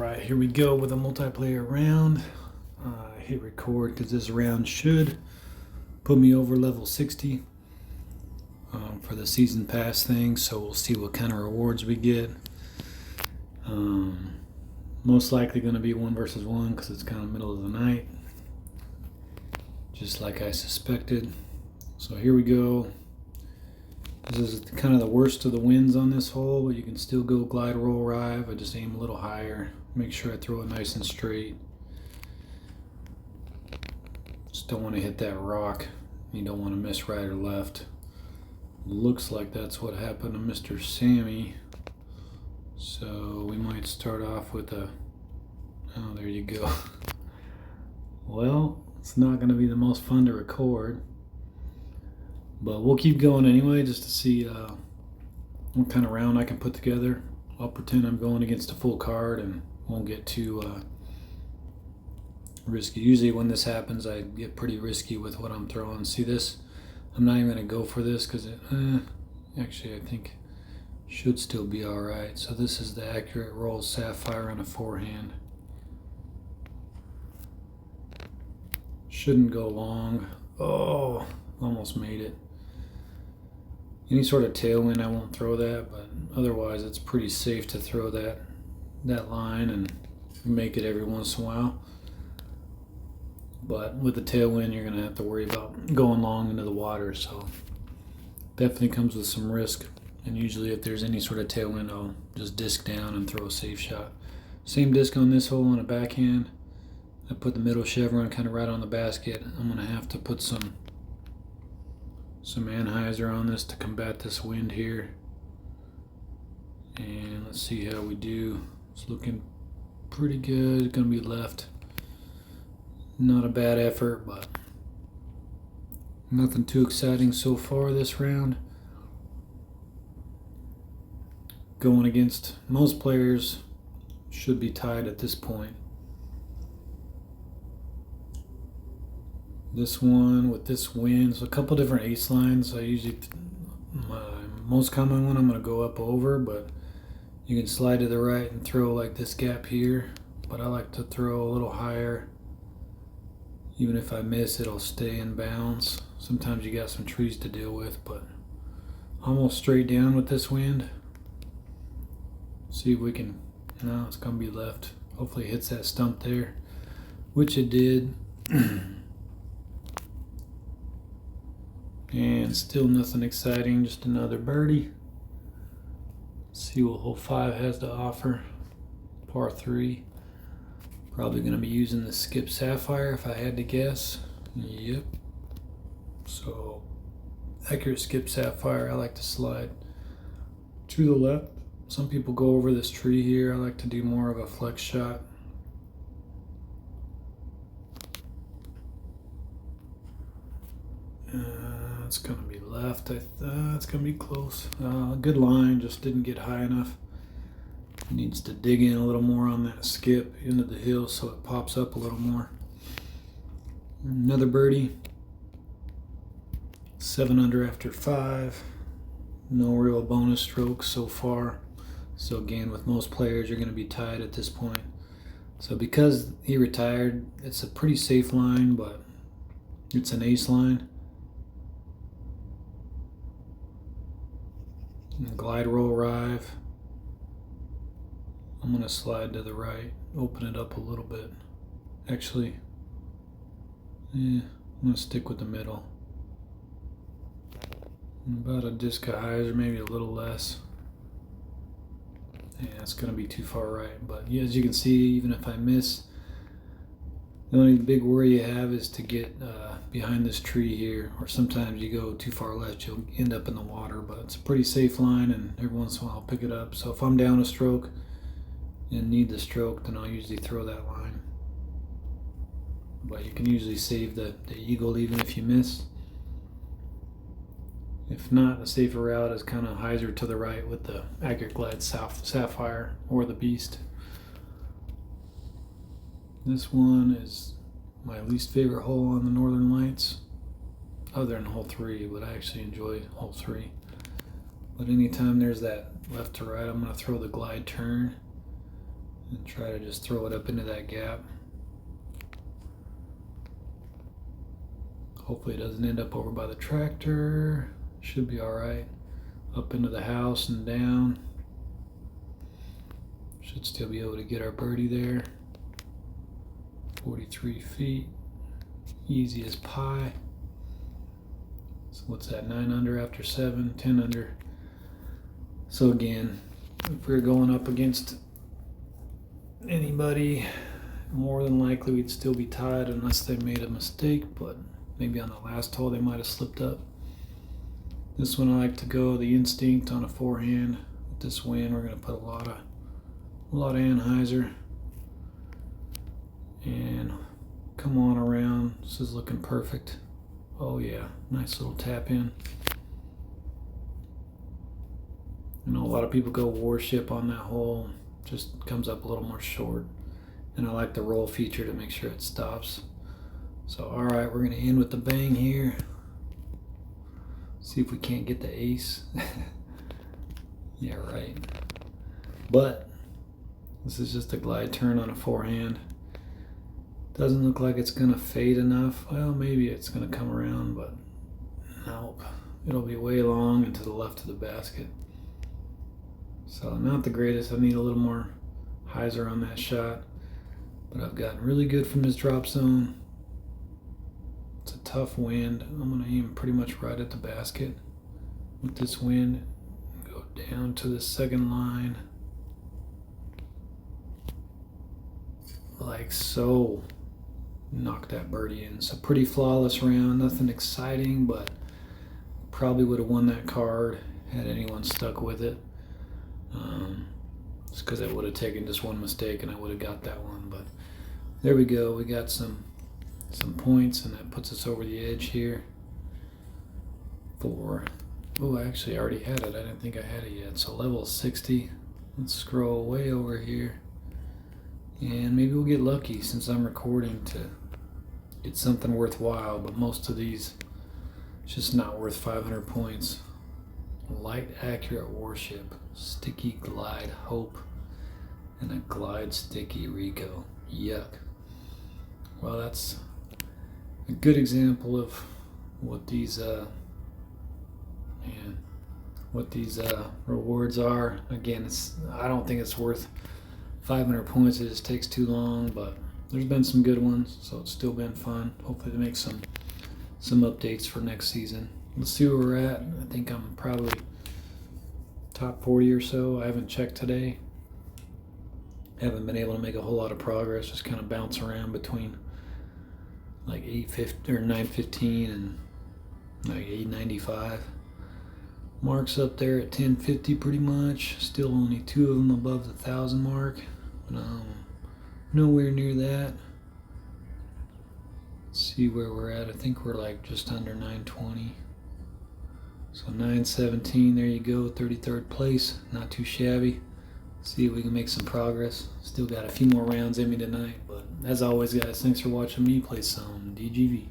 Alright, here we go with a multiplayer round. Hit record because this round should put me over level 60 for the season pass thing, so we'll see what kind of rewards we get. Most likely going to be 1 versus 1 because it's kind of middle of the night, just like I suspected. So here we go. This is kind of the worst of the winds on this hole, but you can still go glide, roll, rive. I just aim a little higher. Make sure I throw it nice and straight. Just don't want to hit that rock. You don't want to miss right or left. Looks like that's what happened to Mr. Sammy. So we might start off with a... Oh, there you go. Well, it's not going to be the most fun to record. But we'll keep going anyway, just to see what kind of round I can put together. I'll pretend I'm going against a full card and won't get too risky. Usually when this happens, I get pretty risky with what I'm throwing. See this? I'm not even going to go for this because it... actually, I think should still be alright. So this is the accurate roll sapphire on a forehand. Shouldn't go long. Oh, almost made it. Any sort of tailwind, I won't throw that, but otherwise it's pretty safe to throw that line and make it every once in a while. But with the tailwind, you're going to have to worry about going long into the water, so definitely comes with some risk. And usually if there's any sort of tailwind, I'll just disc down and throw a safe shot. Same disc on this hole on a backhand. I put the middle chevron kind of right on the basket. I'm going to have to put some anhyzer on this to combat this wind here. And let's see how we do. It's looking pretty good. It's going to be left. Not a bad effort, but nothing too exciting so far this round. Going against most players should be tied at this point. This one with this wind, so a couple different ace lines. I usually, my most common one, I'm going to go up over, but you can slide to the right and throw like this gap here. But I like to throw a little higher. Even if I miss, it'll stay in bounds. Sometimes you got some trees to deal with, but almost straight down with this wind. See if we can, no, it's going to be left. Hopefully it hits that stump there, which it did. And still nothing exciting, just another birdie. See what hole 5 has to offer. Par 3. Probably going to be using the skip sapphire if I had to guess. Yep. So, accurate skip sapphire. I like to slide to the left. Some people go over this tree here. I like to do more of a flex shot. It's going to be left. It's going to be close. Good line, just didn't get high enough. Needs to dig in a little more on that skip into the hill so it pops up a little more. Another birdie. 7 under after 5. No real bonus strokes so far. So again, with most players, you're going to be tied at this point. So because he retired, it's a pretty safe line, but it's an ace line. And glide, roll, rive. I'm going to slide to the right, open it up a little bit. Actually, I'm going to stick with the middle. About a disc of hyzer, maybe a little less. Yeah, it's going to be too far right. But yeah, as you can see, even if I miss, the only big worry you have is to get behind this tree here, or sometimes you go too far left, you'll end up in the water, but it's a pretty safe line, and every once in a while I'll pick it up. So if I'm down a stroke and need the stroke, then I'll usually throw that line. But you can usually save the eagle even if you miss. If not, a safer route is kind of hyzer to the right with the accurate glide sapphire or the beast. This one is my least favorite hole on the Northern Lights, other than hole 3, but I actually enjoy hole 3. But anytime there's that left to right, I'm going to throw the glide turn. and try to just throw it up into that gap. Hopefully it doesn't end up over by the tractor. Should be all right. Up into the house and down. Should still be able to get our birdie there. 43 feet. Easy as pie. So what's that, 9 under after 7, 10 under. So again, if we're going up against anybody, more than likely we'd still be tied unless they made a mistake, but maybe on the last hole they might have slipped up. This one I like to go the instinct on a forehand. With this wind, we're going to put a lot of anhyzer and come on around. This is looking perfect. Oh yeah, nice little tap in. I know a lot of people go warship on that hole, just comes up a little more short. And I like the roll feature to make sure it stops. So alright, we're gonna end with the bang here. See if we can't get the ace. Yeah, right. But this is just a glide turn on a forehand. Doesn't look like it's gonna fade enough. Well, maybe it's gonna come around, but nope. It'll be way long and to the left of the basket. So not the greatest. I need a little more hyzer on that shot. But I've gotten really good from this drop zone. It's a tough wind. I'm gonna aim pretty much right at the basket with this wind. Go down to the second line. Like so. Knock that birdie in. So pretty flawless round, nothing exciting, but probably would have won that card had anyone stuck with it. Just because I would have taken just one mistake and I would have got that one. But there we go. We got some points, and that puts us over the edge here for. Oh, I actually already had it. I didn't think I had it yet. So level 60. Let's scroll way over here. And maybe we'll get lucky since I'm recording to get something worthwhile, but most of these, it's just not worth 500 points. Light accurate warship, sticky glide hope, and a glide sticky Rico. Yuck. Well, that's a good example of what these rewards are. Again, I don't think it's worth 500 points. It just takes too long, but there's been some good ones, so it's still been fun. Hopefully they make some updates for next season. Let's see where we're at. I think I'm probably top 40 or so. I haven't checked today. Haven't been able to make a whole lot of progress. Just kind of bounce around between like 850 or 915 and like 895. Mark's up there at 1050 pretty much. Still only 2 of them above the 1,000 mark. Nowhere near that. Let's see where we're at. I think we're like just under 920. So 917, there you go, 33rd place. Not too shabby. See if we can make some progress. Still got a few more rounds in me tonight. But as always, guys, thanks for watching me play some DGV.